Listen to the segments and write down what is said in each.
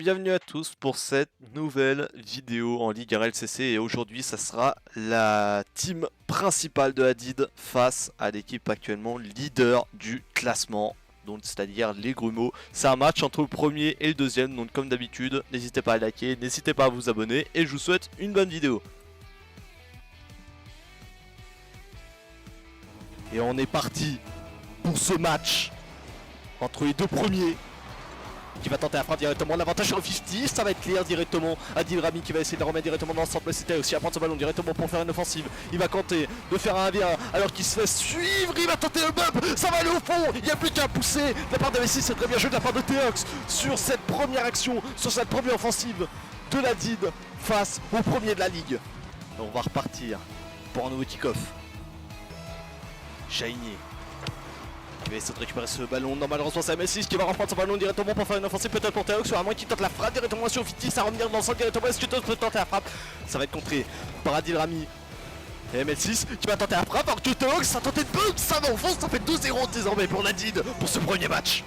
bienvenue à tous pour cette nouvelle vidéo en Ligue RLCC et aujourd'hui ça sera la team principale de Hadid face à l'équipe actuellement leader du classement, donc c'est-à-dire les Grumeaux. C'est un match entre le premier et le deuxième, donc comme d'habitude n'hésitez pas à liker, n'hésitez pas à vous abonner et je vous souhaite une bonne vidéo. Et on est parti pour ce match entre les deux premiers, qui va tenter à frappe directement, l'avantage sur le 50, ça va être clear directement. Adil Rami qui va essayer de la remettre directement dans le centre, mais c'était aussi à prendre ce ballon directement pour faire une offensive. Il va tenter de faire un 1v1 alors qu'il se fait suivre, il va tenter le bump, ça va aller au fond, il n'y a plus qu'à pousser. De la part de Messi, c'est très bien joué de la part de Teox sur cette première action, sur cette première offensive de la DID face au premier de la ligue. Et on va repartir pour un nouveau kick-off. Shiny qui va essayer de récupérer ce ballon. Non, malheureusement c'est M6 qui va reprendre son ballon directement pour faire une offensive, peut-être pour Teox, à moins qu'il tente la frappe directement sur Viti, ça va revenir dans le centre directement. Est-ce que Teox peut tenter la frappe? Ça va être contré par Adil Rami. Et ML6 qui va tenter la frappe alors que Teox a tenté de bug, ça va au fond, ça fait 2-0 désormais pour la DID pour ce premier match.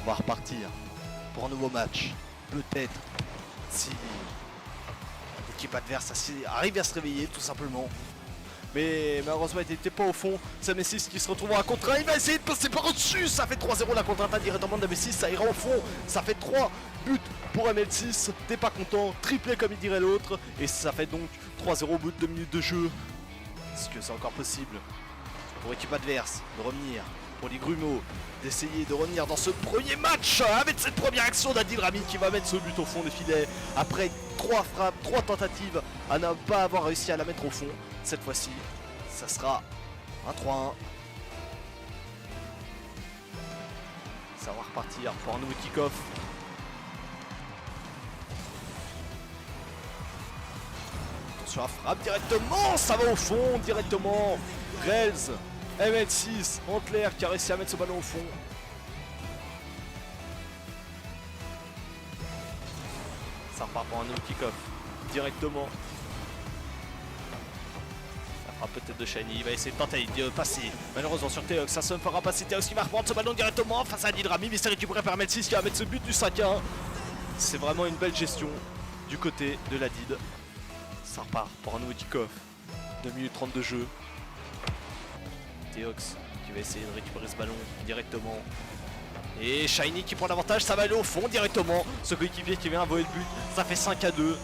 On va repartir pour un nouveau match. Peut-être si l'équipe adverse arrive à se réveiller tout simplement. Mais malheureusement il n'était pas au fond. C'est M6 qui se retrouve à contre 1. Il va essayer de passer par au-dessus. Ça fait 3-0 la contre-attaque directement de M6. Ça ira au fond. Ça fait 3 buts pour ML6. T'es pas content. Triplé comme il dirait l'autre. Et ça fait donc 3-0 au bout de 2 minutes de jeu. Est-ce que c'est encore possible pour l'équipe adverse de revenir, pour les Grumeaux d'essayer de revenir dans ce premier match avec cette première action d'Adil Rami qui va mettre ce but au fond des filets après 3 frappes, 3 tentatives à ne pas avoir réussi à la mettre au fond. Cette fois-ci, ça sera un 3-1. Ça va repartir pour un nouveau kick-off. Attention à frappe directement, ça va au fond directement. Rels, ML6, Antler qui a réussi à mettre ce ballon au fond. Ça repart pour un nouveau kick-off directement. Peut-être de Shiny, il va essayer de tenter de passer malheureusement sur Teox, ça se fera passer. Teox qui va reprendre ce ballon directement face à Adil Rami, mais c'est récupéré par M6 qui va mettre ce but du 5-1. C'est vraiment une belle gestion du côté de la DID. Ça repart pour un nouveau kick-off. 2 minutes 30 de jeu. Teox qui va essayer de récupérer ce ballon directement. Et Shiny qui prend l'avantage, ça va aller au fond directement. Ce coéquipier qui vient voler le but, ça fait 5-2. Il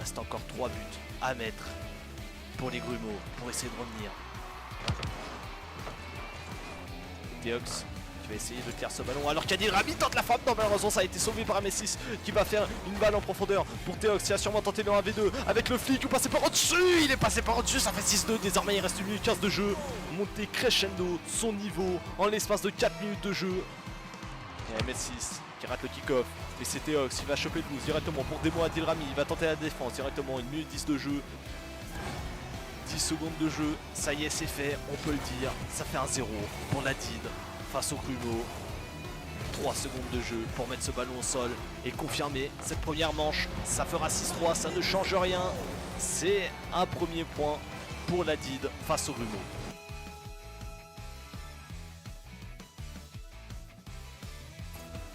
reste encore 3 buts à mettre pour les Grumeaux, pour essayer de revenir. Teox qui va essayer de clear ce ballon alors qu'Adil Rami tente la frappe. Non, malheureusement ça a été sauvé par M6 qui va faire une balle en profondeur pour Teox qui a sûrement tenté le 1v2 avec le flic ou passé par au-dessus. Il est passé par au-dessus, ça fait 6-2. Désormais il reste 1 minute 15 de jeu. Monter crescendo son niveau en l'espace de 4 minutes de jeu. Et M6 qui rate le kick-off. Et c'est Teox qui va choper le boost directement pour démo Adil Rami. Il va tenter la défense directement, 1 minute 10 de jeu. 10 secondes de jeu, ça y est c'est fait, on peut le dire, ça fait un 0 pour la DID face au Grumeaux. 3 secondes de jeu pour mettre ce ballon au sol et confirmer cette première manche, ça fera 6-3, ça ne change rien, c'est un premier point pour la DID face au Grumeaux.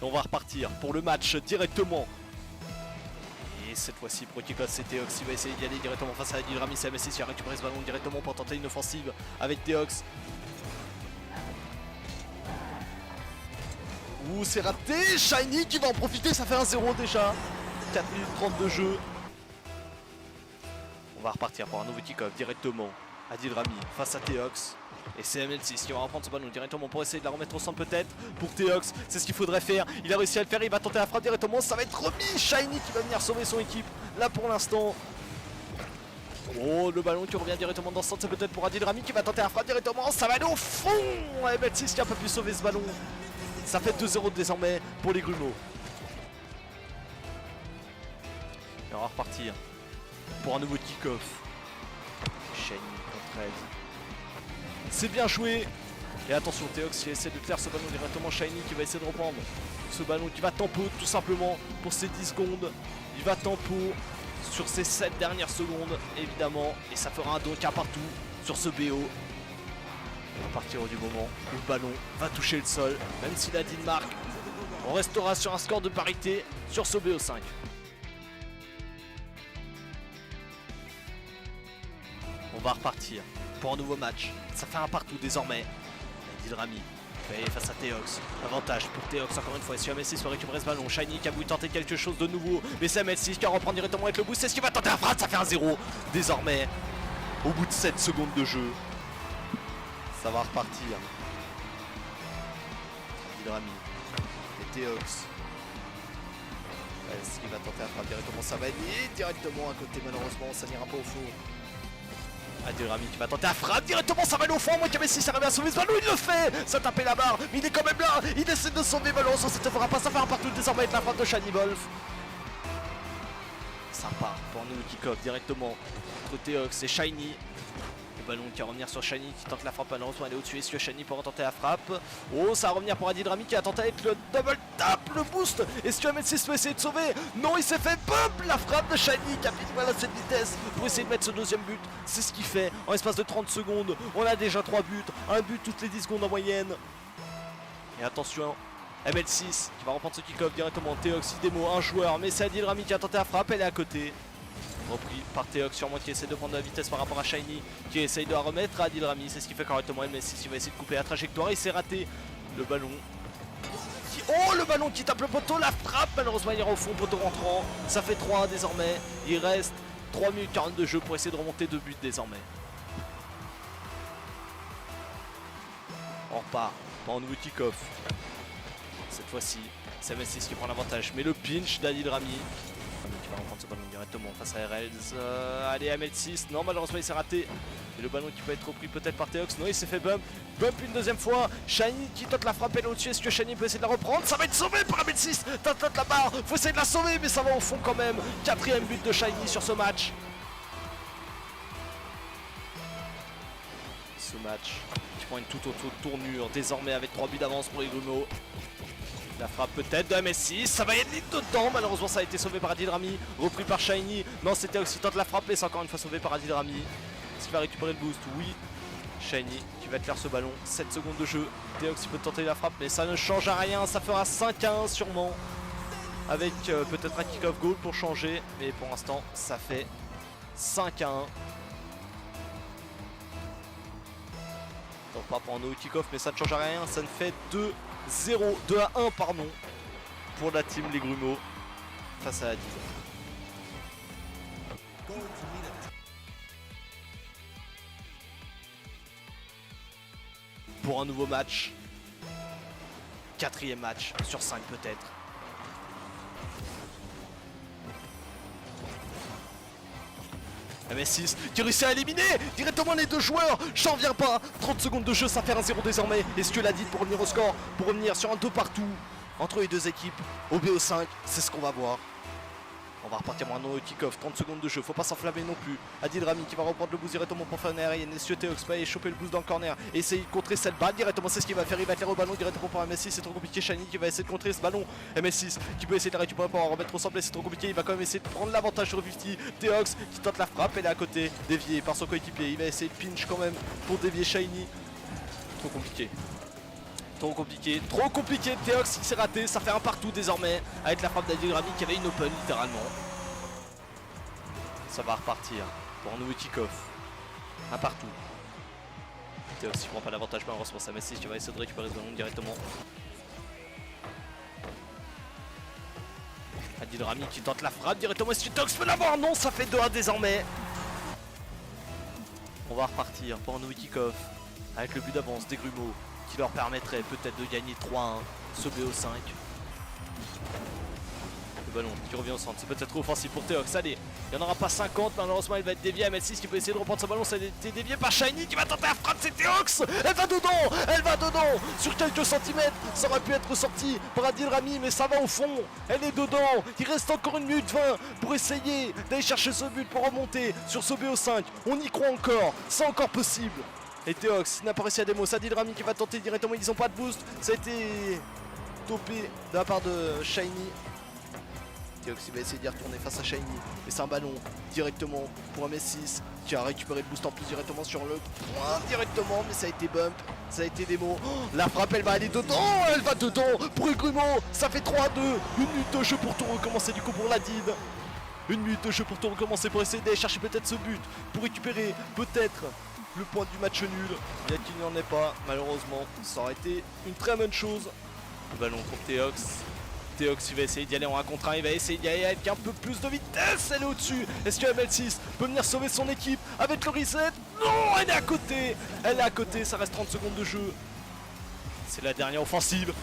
On va repartir pour le match directement. Et cette fois-ci pour kick-off c'est Teox, il va essayer d'y aller directement face à Adil Rami. C'est M6 qui a récupéré ce ballon directement pour tenter une offensive avec Teox. Ouh, c'est raté. Shiny qui va en profiter, ça fait un 0 déjà. 4 minutes 30 de jeu. On va repartir pour un nouveau kick-off directement. Adil Rami face à Teox. Et c'est ML6 qui va reprendre ce ballon directement pour essayer de la remettre au centre peut-être. Pour Teox, c'est ce qu'il faudrait faire. Il a réussi à le faire, il va tenter la frappe directement. Ça va être remis. Shiny qui va venir sauver son équipe. Là pour l'instant. Oh, le ballon qui revient directement dans le centre, c'est peut-être pour Adil Rami qui va tenter la frappe directement. Ça va aller au fond. ML6 qui a pas pu sauver ce ballon. Ça fait 2-0 désormais pour les Grumeaux. Et on va repartir pour un nouveau kick-off. Shiny contre elle. C'est bien joué. Et attention, Teox qui essaie de faire ce ballon directement. Shiny qui va essayer de reprendre ce ballon qui va tempo tout simplement pour ces 10 secondes. Il va tempo sur ces 7 dernières secondes évidemment. Et ça fera un donc un partout sur ce BO. À partir du moment où le ballon va toucher le sol, même si la DID marque. On restera sur un score de parité sur ce BO5. On va repartir pour un nouveau match. Ça fait un partout désormais. Dilrami face à Teox. Avantage pour Teox encore une fois. Si ML6 va récupérer ce ballon, Shiny qui a voulu tenter quelque chose de nouveau. Mais c'est ML6 qui va reprendre directement avec le boost. C'est ce qui va tenter la frappe. Ça fait un 0 désormais. Au bout de 7 secondes de jeu. Ça va repartir. Dilrami et Teox. Est-ce qu'il va tenter la frappe directement? Ça va aller directement à côté. Malheureusement, ça n'ira pas au fond. Dilrami qui va tenter la frappe directement, ça va aller au fond. Moi qui avais 6 arrivé à sauver ce ballon, il le fait. Ça tapait la barre, mais il est quand même là. Il essaie de sauver malheureusement, ça ne fera pas. Ça fait un partout désormais avec la frappe de Shiny Wolf. Ça part pour nous kick-off directement entre Teox et Shiny. Le ballon qui va revenir sur Shiny qui tente la frappe. Malheureusement, elle est au-dessus. Est-ce que Shiny pourra tenter la frappe? Oh, ça va revenir pour Dilrami qui a tenté avec le double tap, le boost. Est-ce que ML6 peut essayer de sauver? Non, il s'est fait bump. La frappe de Shiny qui a pile mal à cette vitesse pour essayer de mettre ce deuxième but. C'est ce qu'il fait en l'espace de 30 secondes. On a déjà 3 buts, un but toutes les 10 secondes en moyenne. Et attention, ML6 qui va reprendre ce kick-off directement. Teox, Idemo, un joueur, mais c'est Dilrami qui a tenté la frappe. Elle est à côté. Repris par Teox sûrement qui essaie de prendre de la vitesse par rapport à Shiny qui essaye de la remettre à Dilrami. C'est ce qu'il fait correctement. ML6 il va essayer de couper la trajectoire. Il s'est raté. Le ballon. Oh, le ballon qui tape le poteau. La frappe. Malheureusement il ira au fond. Poteau rentrant. Ça fait 3-1 désormais. Il reste 3 minutes 40 de jeu pour essayer de remonter 2 buts désormais. On repart en nouveau kick-off. Cette fois-ci c'est ML6 qui prend l'avantage. Mais le pinch d'Dilrami qui va reprendre ce ballon directement face à RLs. Allez, ML6, non malheureusement il s'est raté. Et le ballon qui peut être repris peut-être par Teox. Non, il s'est fait bump une deuxième fois. Shiny qui tente la frappe, elle est au-dessus. Est-ce que Shiny peut essayer de la reprendre? Ça va être sauvé par ML6. Tente la barre, faut essayer de la sauver, mais ça va au fond quand même. 4ème but de Shiny sur ce match. Ce match qui prend une toute autre tournure désormais avec 3 buts d'avance pour les Grumeaux. La frappe peut-être de ML6, ça va y aller dedans. Malheureusement ça a été sauvé par Dilrami. Repris par Shiny. Non, c'était aussi tente la frappe et c'est encore une fois sauvé par Dilrami. Est-ce qu'il va récupérer le boost? Oui. Shiny qui va clair ce ballon. 7 secondes de jeu. Teox peut tenter la frappe mais ça ne change à rien. Ça fera 5-1 sûrement. Avec peut-être un kick-off goal pour changer. Mais pour l'instant ça fait 5-1. Donc pas pour un nouveau kick-off mais ça ne change à rien. Ça ne fait 2-1 pardon, pour la team Les Grumeaux face à Adidas. Pour un nouveau match, 4ème match sur 5 peut-être. ML6 qui réussit à éliminer directement les deux joueurs. J'en viens pas. 30 secondes de jeu, ça fait un 0 désormais. Est-ce que Ladid pour revenir au score, pour revenir sur un 2 partout entre les deux équipes au BO5? C'est ce qu'on va voir. On va repartir maintenant au kick-off. 30 secondes de jeu, faut pas s'enflammer non plus. Dilrami qui va reprendre le boost directement pour faire une aérienne. Est-ce que Teox va aller choper le boost dans le corner et essayer de contrer cette balle directement? C'est ce qu'il va faire. Il va faire au ballon directement pour ML6. C'est trop compliqué. Shiny qui va essayer de contrer ce ballon. ML6 qui peut essayer de la récupérer pour en remettre au centre. C'est trop compliqué. Il va quand même essayer de prendre l'avantage sur 50. Teox qui tente la frappe. Elle est à côté, déviée par son coéquipier. Il va essayer de pinch quand même pour dévier Shiny. Trop compliqué. Trop compliqué. Teox qui s'est raté. Ça fait un partout désormais avec la frappe d'Dilrami qui avait une open littéralement. Ça va repartir pour un nouveau kick-off. Un partout. Teox qui prend pas l'avantage malheureusement. Ça ML6 qui va essayer de récupérer ce ballon directement. Dilrami qui tente la frappe directement. Est-ce que Teox peut l'avoir? Non, ça fait 2-1 désormais. On va repartir pour un nouveau kick-off avec le but d'avance des Grumeaux qui leur permettrait peut-être de gagner 3-1 ce BO5. Le ballon qui revient au centre, c'est peut-être trop offensif pour Teox. Allez, il n'y en aura pas 50, malheureusement il va être dévié. ML6 qui peut essayer de reprendre ce ballon, ça a été dévié par Shiny qui va tenter la frappe. C'est Teox, elle va dedans sur quelques centimètres. Ça aurait pu être sorti par Dilrami mais ça va au fond, elle est dedans. Il reste encore 1 minute 20 pour essayer d'aller chercher ce but pour remonter sur ce BO5. On y croit encore, c'est encore possible. Et Teox n'a pas réussi à démo, ça Dilrami qui va tenter directement, ils n'ont pas de boost. Ça a été topé de la part de Shiny. Teox il va essayer d'y retourner face à Shiny. Et c'est un ballon directement pour ML6 qui a récupéré le boost en plus directement sur le point directement. Mais ça a été bump. Ça a été des mots. Oh, la frappe, elle va aller dedans. Elle va dedans pour Egrumo. Ça fait 3-2. Une minute de jeu pour tout recommencer du coup pour la DID. Une minute de jeu pour tout recommencer pour essayer d'aller chercher peut-être ce but. Pour récupérer peut-être le point du match nul. Bien qu'il n'y en ait pas, malheureusement. Ça aurait été une très bonne chose. Le ballon pour Théox. Théox, il va essayer d'y aller en 1 contre 1, il va essayer d'y aller avec un peu plus de vitesse, elle est au-dessus. Est-ce que ML6 peut venir sauver son équipe avec le reset? Non, elle est à côté. Elle est à côté, ça reste 30 secondes de jeu. C'est la dernière offensive.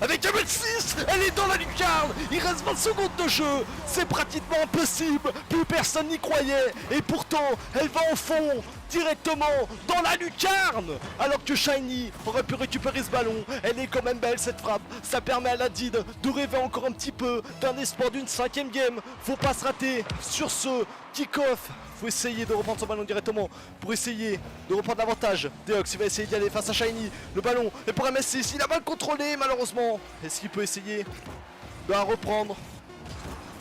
Avec ML6, elle est dans la lucarne. Il reste 20 secondes de jeu. C'est pratiquement impossible. Plus personne n'y croyait. Et pourtant, elle va au fond, directement dans la lucarne. Alors que Shiny aurait pu récupérer ce ballon. Elle est quand même belle cette frappe. Ça permet à la DID de rêver encore un petit peu d'un espoir d'une 5ème game. Faut pas se rater sur ce kick-off. Faut essayer de reprendre son ballon directement pour essayer de reprendre l'avantage. Deox, il va essayer d'y aller face à Shiny. Le ballon est pour MS6, il a mal contrôlé malheureusement. Est-ce qu'il peut essayer de la reprendre?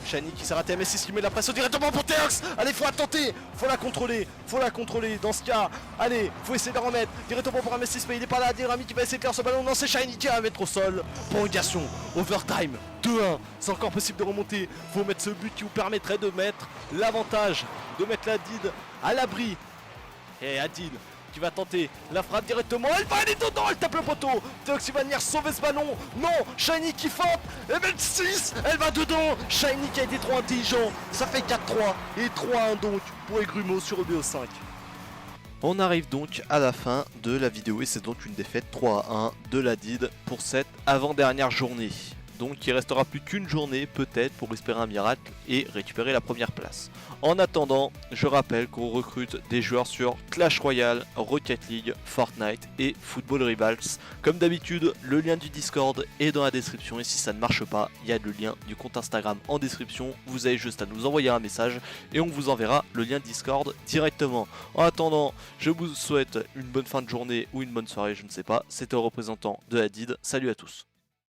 Shiny qui s'est raté, MS6 qui met la pression directement pour Deox. Allez, faut la tenter, faut la contrôler dans ce cas. Allez, faut essayer de la remettre directement pour MS6, mais il est pas là. Dirami qui va essayer de faire ce ballon. Non, c'est Shiny qui va mettre au sol. Prolongation, overtime, 2-1. C'est encore possible de remonter. Faut mettre ce but qui vous permettrait de mettre l'avantage, de mettre la DID à l'abri. Et Adil qui va tenter la frappe directement. Elle va aller dedans, elle tape le poteau. Deox il va venir sauver ce ballon. Non, Shiny qui feinte. Et 26, elle va dedans. Shiny qui a été trop intelligent. Ça fait 4-3 et 3-1 donc pour Egrumo sur EBO5. On arrive donc à la fin de la vidéo et c'est donc une défaite 3-1 de la DID pour cette avant-dernière journée. Donc il restera plus qu'une journée peut-être pour espérer un miracle et récupérer la première place. En attendant, je rappelle qu'on recrute des joueurs sur Clash Royale, Rocket League, Fortnite et Football Rivals. Comme d'habitude, le lien du Discord est dans la description et si ça ne marche pas, il y a le lien du compte Instagram en description. Vous avez juste à nous envoyer un message et on vous enverra le lien Discord directement. En attendant, je vous souhaite une bonne fin de journée ou une bonne soirée, je ne sais pas. C'était le représentant de la DID. Salut à tous.